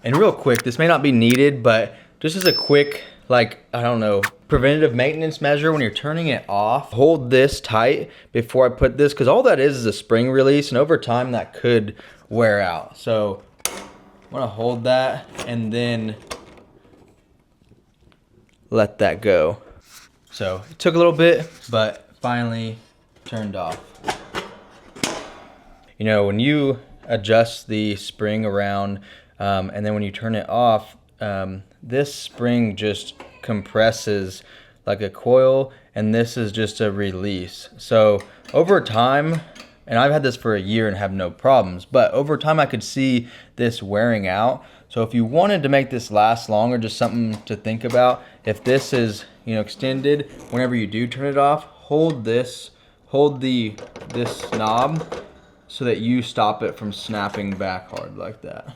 And real quick, this may not be needed, but just as a quick, like, I don't know, preventative maintenance measure when you're turning it off, hold this tight before I put this, because all that is a spring release, and over time that could wear out. So I'm gonna hold that and then let that go. So it took a little bit, but finally turned off. You know, when you adjust the spring around and then when you turn it off, this spring just compresses like a coil, and this is just a release. So over time, and I've had this for a year and have no problems, but over time I could see this wearing out. So if you wanted to make this last longer, just something to think about, if this is, you know, extended, whenever you do turn it off, hold this knob so that you stop it from snapping back hard like that.